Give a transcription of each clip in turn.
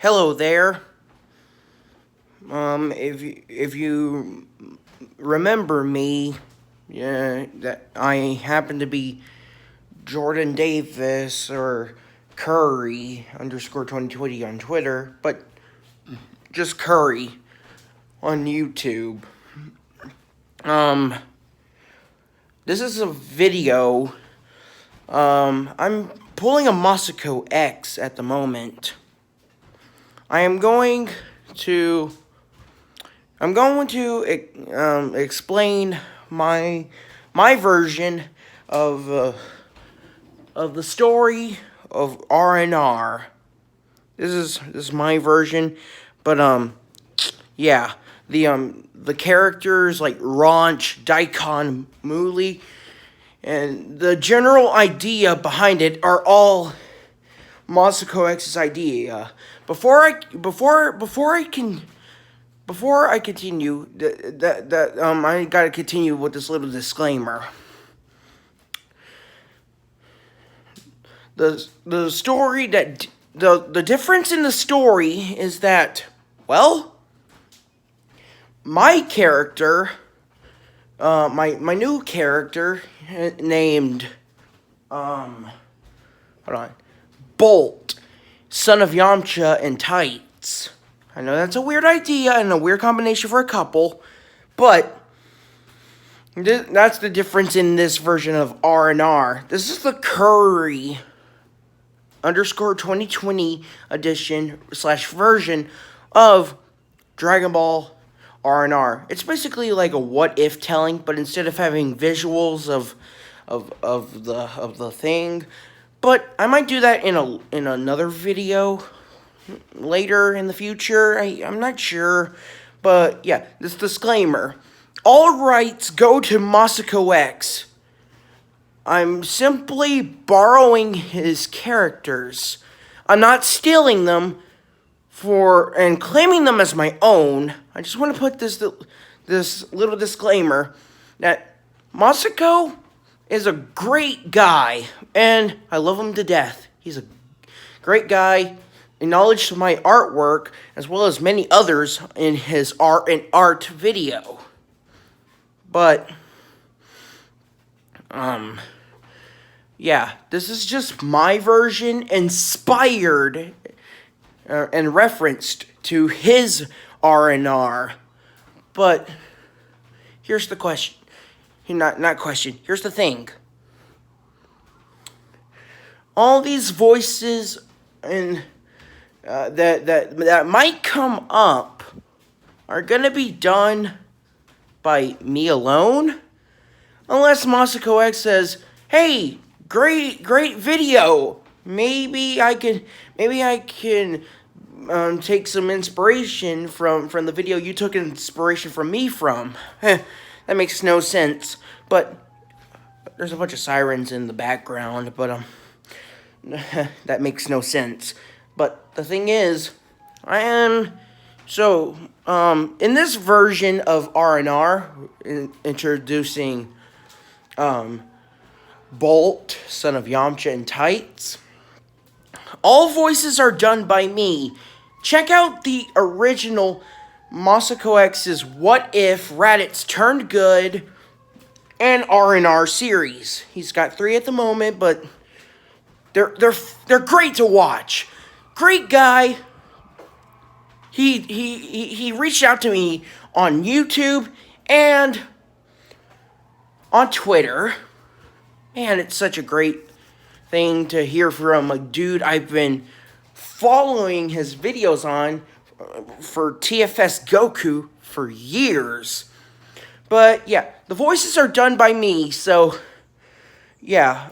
Hello there. If you remember me, yeah, that I happen to be Jordan Davis or Curry underscore 2020 on Twitter, but just Curry on YouTube. This is a video. I'm pulling a MasakoX at the moment. I'm going to explain my version of the story of R&R. This is my version, but yeah, the characters like Raunch, Daikon, Mooley, and the general idea behind it are all MasakoX's idea. Before I continue, I gotta continue with this little disclaimer. The story that the difference in the story is that, well, my character, my new character named hold on, Bolt, son of Yamcha and Tights. I know that's a weird idea and a weird combination for a couple, but that's the difference in this version of R&R. This is the Curry underscore 2020 edition / version of Dragon Ball R&R. It's basically like a what if telling, but instead of having visuals of the thing, but I might do that in another video later in the future. I'm not sure, but yeah, this disclaimer. All rights go to MasakoX. I'm simply borrowing his characters. I'm not stealing them and claiming them as my own. I just want to put this little disclaimer that Masako is a great guy, and I love him to death. He's a great guy, acknowledged my artwork, as well as many others in his art video. But, yeah, this is just my version, inspired and referenced to his R&R. But, here's the question. Not question. Here's the thing. All these voices and that might come up are gonna be done by me alone, unless MasakoX says, "Hey, great video. Maybe I can take some inspiration from the video you took inspiration from me from." That makes no sense, but there's a bunch of sirens in the background, but that makes no sense. But the thing is, in this version of R&R, introducing Bolt, son of Yamcha and Tights, all voices are done by me. Check out the original MasakoX's What If Raditz Turned Good and R&R series. He's got 3 at the moment, but they're great to watch. Great guy. He reached out to me on YouTube and on Twitter, and it's such a great thing to hear from a dude I've been following his videos on for TFS Goku for years. But yeah, the voices are done by me, so yeah,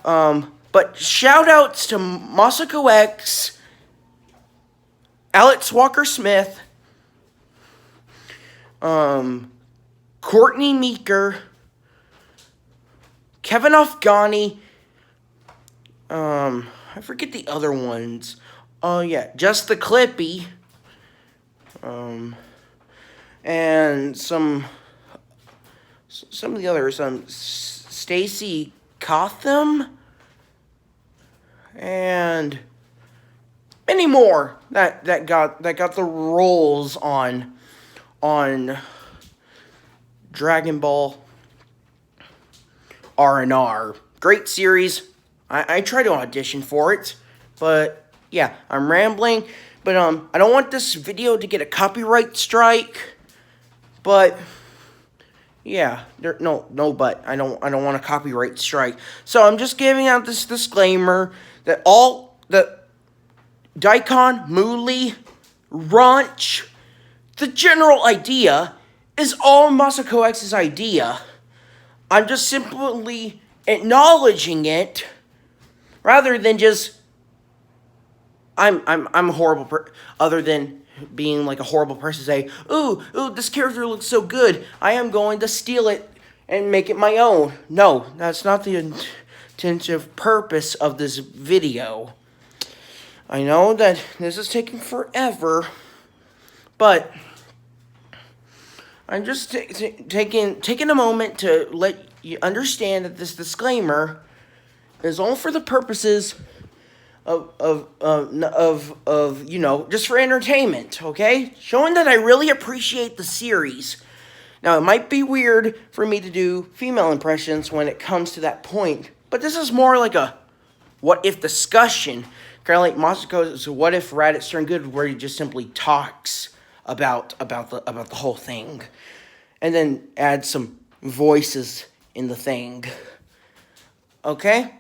but shout outs to MasakoX, Alex Walker Smith, Courtney Meeker, Kevin Afghani, I forget the other ones. Oh yeah, Just the Clippy, and some of the others, Stacy Cotham, and many more that got the roles on Dragon Ball R&R. Great series. I try to audition for it, but yeah, I'm rambling. But I don't want this video to get a copyright strike. But yeah, but I don't want a copyright strike. So I'm just giving out this disclaimer that all the Daikon, Muli, Ranch, the general idea is all MasakoX's idea. I'm just simply acknowledging it rather than just I'm a horrible other than being like a horrible person say, ooh, this character looks so good. I am going to steal it and make it my own. No, that's not the intensive purpose of this video. I know that this is taking forever, but I'm just taking a moment to let you understand that this disclaimer is all for the purposes of you know, just for entertainment, okay? Showing that I really appreciate the series. Now, it might be weird for me to do female impressions when it comes to that point, but this is more like a what-if discussion. Kind of like Masako's What If Raditz Turned Good, where he just simply talks about the whole thing. And then add some voices in the thing. Okay?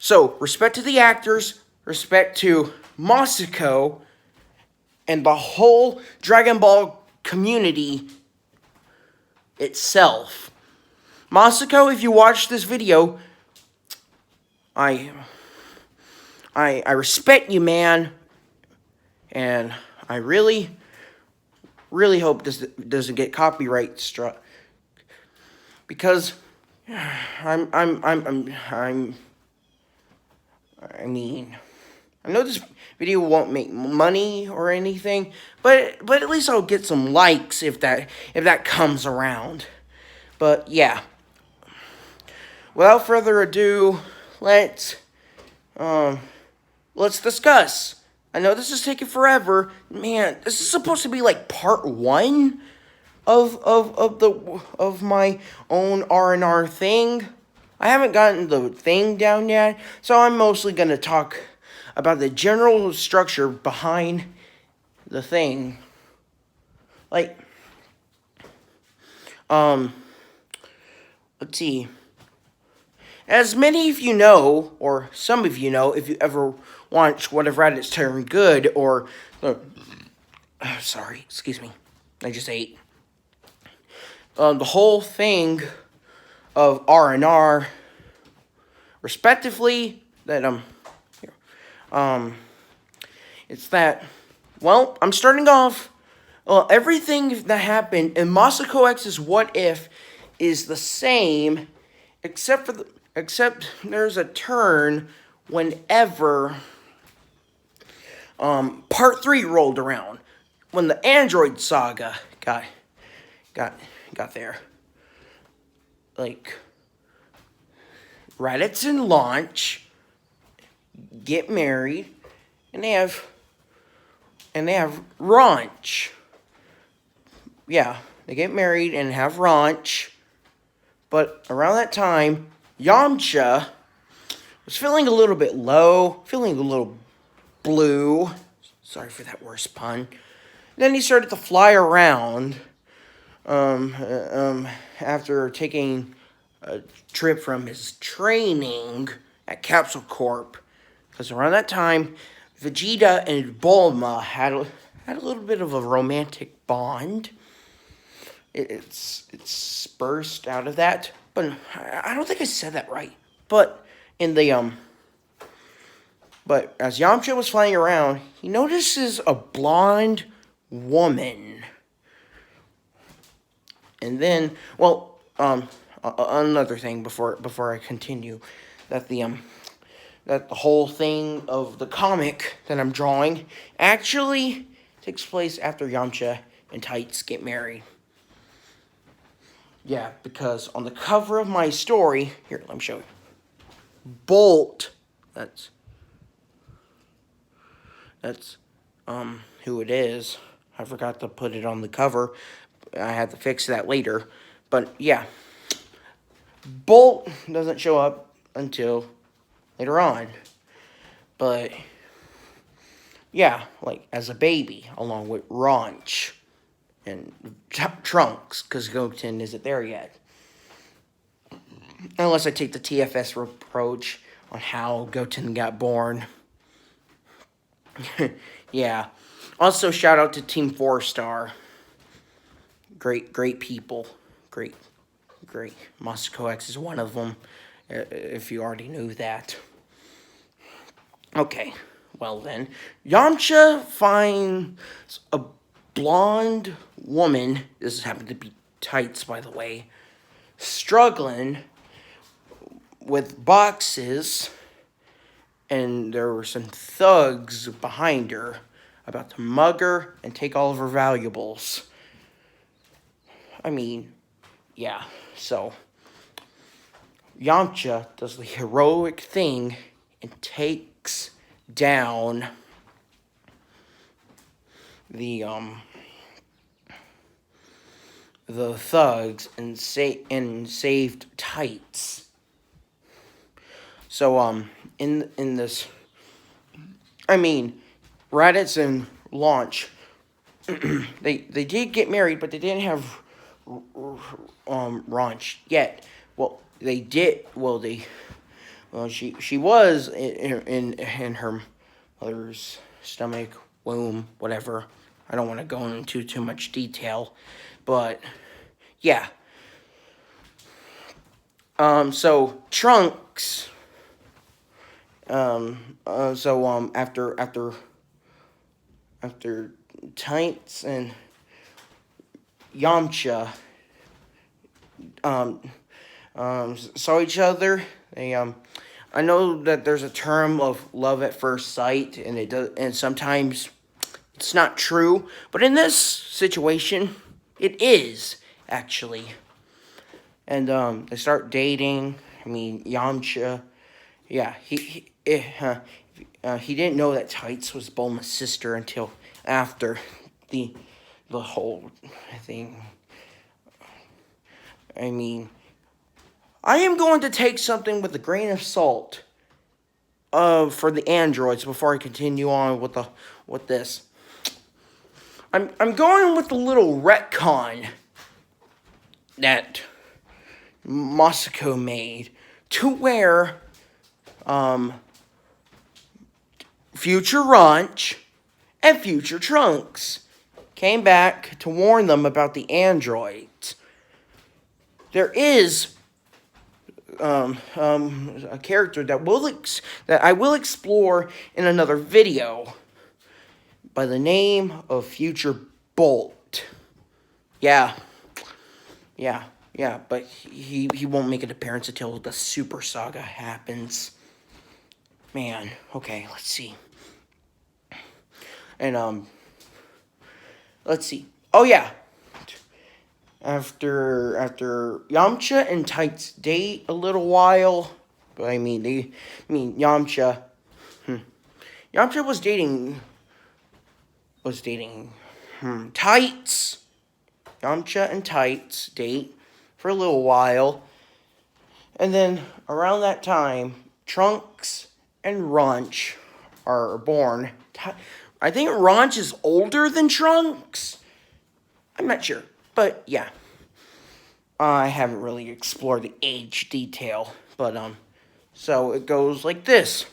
So, respect to the actors, respect to Masako, and the whole Dragon Ball community itself. Masako, if you watch this video, I respect you, man, and I really hope this doesn't get copyright struck, because I mean, I know this video won't make money or anything, but at least I'll get some likes if that comes around. But yeah, without further ado, let's discuss. I know this is taking forever, man. This is supposed to be like part 1 of my own R&R thing. I haven't gotten the thing down yet, so I'm mostly gonna talk about the general structure behind the thing. Like, let's see. As many of you know, or some of you know, if you ever watched What If Raditz Turned Good, or sorry, excuse me, I just ate. The whole thing of R&R, respectively, that it's that, well, I'm starting off. Well, everything that happened in MasakoX's What If is the same, except there's a turn whenever part 3 rolled around, when the Android saga got there. Like, Raditz and Launch get married, and they have Raunch. Yeah, they get married and have Raunch. But around that time, Yamcha was feeling a little bit low, feeling a little blue. Sorry for that worst pun. Then he started to fly around after taking a trip from his training at Capsule Corp. Because around that time, Vegeta and Bulma had a little bit of a romantic bond. It's spurred out of that, but I don't think I said that right. But in the but as Yamcha was flying around, he notices a blonde woman. And then, well, another thing before I continue, that the whole thing of the comic that I'm drawing actually takes place after Yamcha and Tights get married. Yeah, because on the cover of my story, here, let me show you. Bolt, That's who it is. I forgot to put it on the cover. I had to fix that later. But yeah, Bolt doesn't show up until later on. But yeah, like as a baby, along with Raunch and Trunks, because Goten isn't there yet. Unless I take the TFS approach on how Goten got born. Yeah. Also, shout out to Team 4-Star. Great people. Great. MasakoX is one of them, if you already knew that. Okay, well then. Yamcha finds a blonde woman, this happened to be Tights, by the way, struggling with boxes, and there were some thugs behind her about to mug her and take all of her valuables. I mean, yeah, so Yamcha does the heroic thing and takes down the thugs and saved Tights. So in this, I mean, Raditz and Launch, they did get married, but they didn't have Raunch yet. Well, they did. Well, she was in her mother's stomach, womb, whatever. I don't want to go into too much detail, but yeah. So Trunks. After Tights and Yamcha saw each other, they I know that there's a term of love at first sight, and sometimes it's not true, but in this situation, it is actually. And they start dating. I mean, Yamcha, yeah, he didn't know that Tights was Bulma's sister until after the whole thing. I mean, I am going to take something with a grain of salt for the androids before I continue on with this. I'm going with the little retcon that Masako made to where future Raunch and future Trunks came back to warn them about the androids. There is a character that I will explore in another video by the name of Future Bolt. Yeah, but he won't make an appearance until the Super Saga happens. Man, okay, let's see. And let's see. Oh yeah. After Yamcha and Tights date a little while, but Yamcha was dating Tights. Yamcha and Tights date for a little while, and then around that time, Trunks and Raunch are born. I think Raunch is older than Trunks. I'm not sure. But, yeah, I haven't really explored the age detail, but, so it goes like this.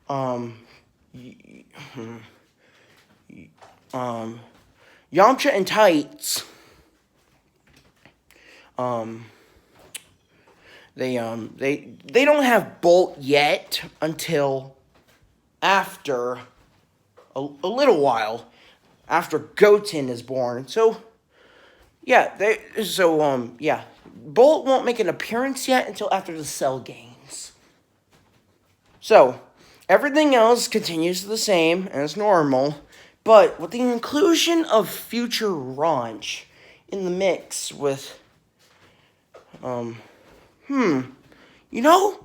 Yamcha and Tights, they don't have Bolt yet until after a little while after Goten is born. So, yeah, Bolt won't make an appearance yet until after the Cell games. So, everything else continues the same as normal, but with the inclusion of future Raunch in the mix with, in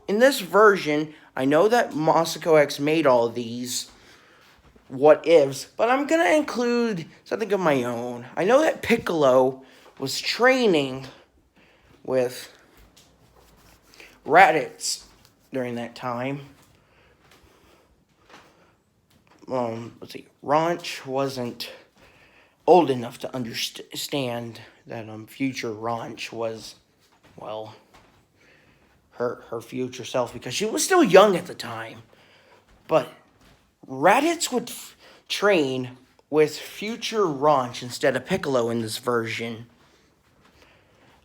this version, I know that MasakoX made all these, what ifs, but I'm gonna include something of my own. I know that Piccolo was training with Raditz during that time. Let's see. Ranch wasn't old enough to understand that future Ranch was, well, her future self, because she was still young at the time. But Raditz would train with future Ranch instead of Piccolo in this version.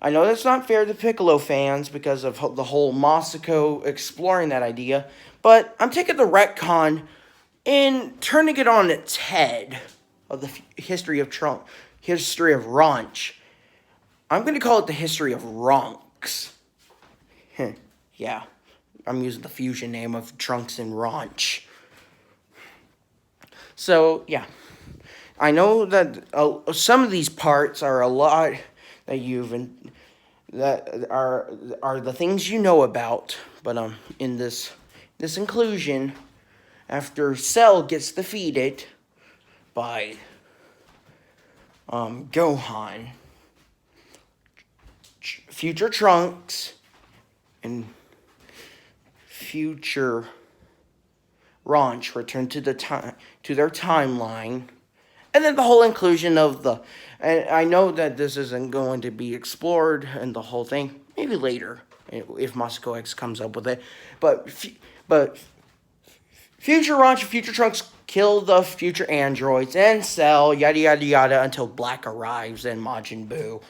I know that's not fair to Piccolo fans because of the whole Masako exploring that idea, but I'm taking the retcon and turning it on its head of the history of Ranch. I'm going to call it the history of Ronks. Yeah, I'm using the fusion name of Trunks and Ranch. So, yeah. I know that some of these parts are a lot that are the things you know about, but in this inclusion, after Cell gets defeated by Gohan, future Trunks and future Ranch return to their timeline, and then the whole inclusion of the. And I know that this isn't going to be explored and the whole thing. Maybe later, if MasakoX comes up with it. But future Ranch and future Trunks kill the future androids and Cell, yada yada yada, until Black arrives and Majin Buu.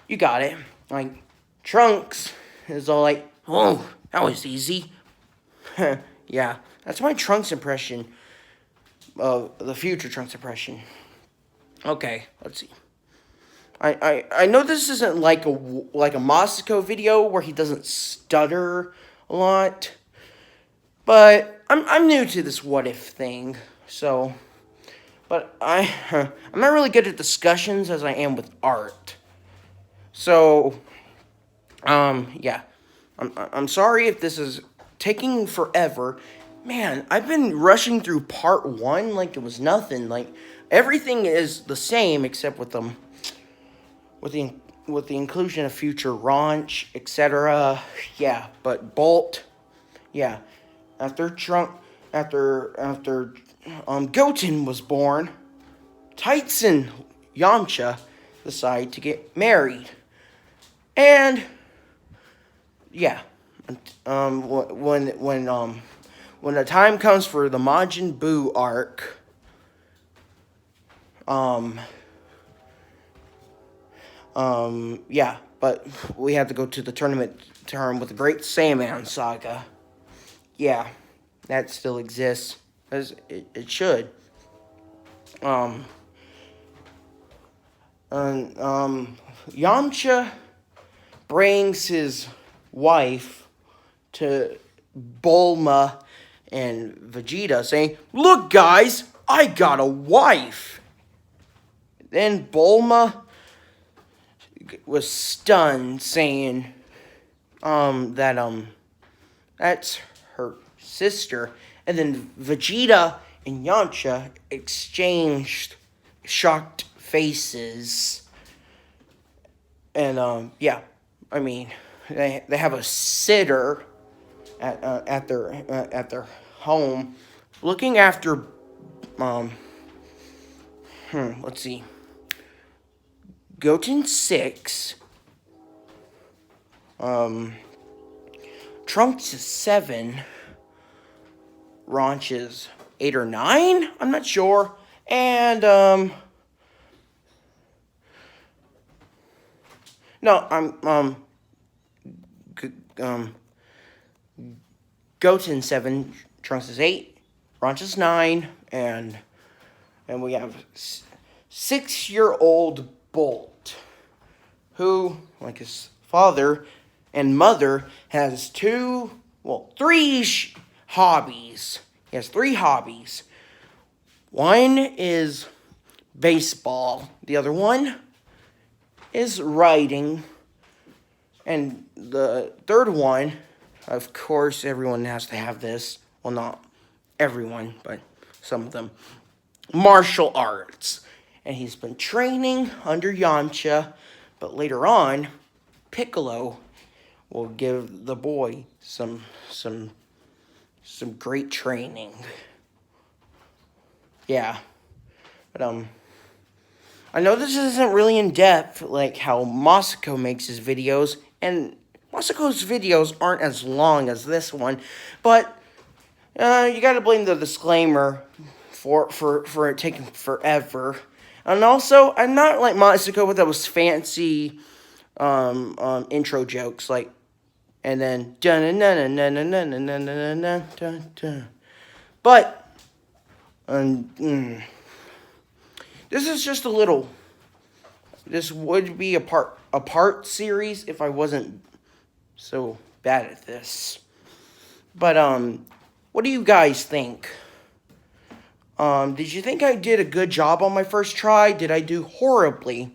You got it. Like, Trunks is all like, oh, that was easy. Yeah, that's my Trunks impression of the future Trunks impression. Okay, let's see. I know this isn't like a Masako video where he doesn't stutter a lot, but I'm new to this what if thing, so. But I'm not really good at discussions as I am with art. So, yeah. I'm sorry if this is taking forever. Man, I've been rushing through part 1 like it was nothing. Like, everything is the same except with the inclusion of future Ranch, etc. Yeah, but Bolt, yeah. After Goten was born, Tights and Yamcha decide to get married. And yeah, when the time comes for the Majin Buu arc, yeah, but we have to go to the tournament term with the Great Saiyaman Saga. Yeah, that still exists, as it should. Yamcha brings his wife to Bulma and Vegeta, saying, "Look, guys, I got a wife." Then Bulma was stunned, saying, that's her sister. And then Vegeta and Yamcha exchanged shocked faces. And, yeah, I mean, they have a sitter at their home, looking after, let's see, Goten 6, Trunks is 7, Ranch is 8 or 9, I'm not sure, and, no, Goten 7, Trunks is 8, Ranch is 9, and we have 6-year-old Bolt, who, like his father and mother, has 3 hobbies. He has 3 hobbies. One is baseball. The other one is writing. And the third one, of course, everyone has to have this. Well, not everyone, but some of them, martial arts. And he's been training under Yamcha, but later on, Piccolo will give the boy some great training. Yeah. But I know this isn't really in depth like how Masako makes his videos, and Masako's videos aren't as long as this one, but you gotta blame the disclaimer for it taking forever. And also, I'm not like Masako with those fancy intro jokes like, and then dun dun dun dun dun dun dun dun dun dun dun. But this is just a little. This would be a part series if I wasn't so bad at this. But what do you guys think? Did you think I did a good job on my first try? Did I do horribly?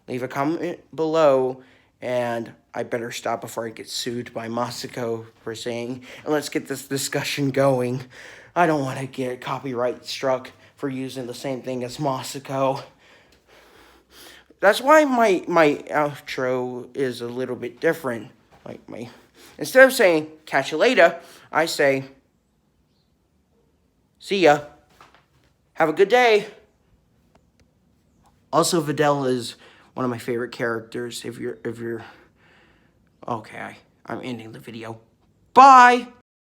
Leave a comment below, and I better stop before I get sued by Masako for saying, and let's get this discussion going. I don't want to get copyright struck for using the same thing as Masako. That's why my outro is a little bit different. Instead of saying, catch you later, I say, see ya. Have a good day. Also, Videl is one of my favorite characters. If you're okay, I'm ending the video. Bye.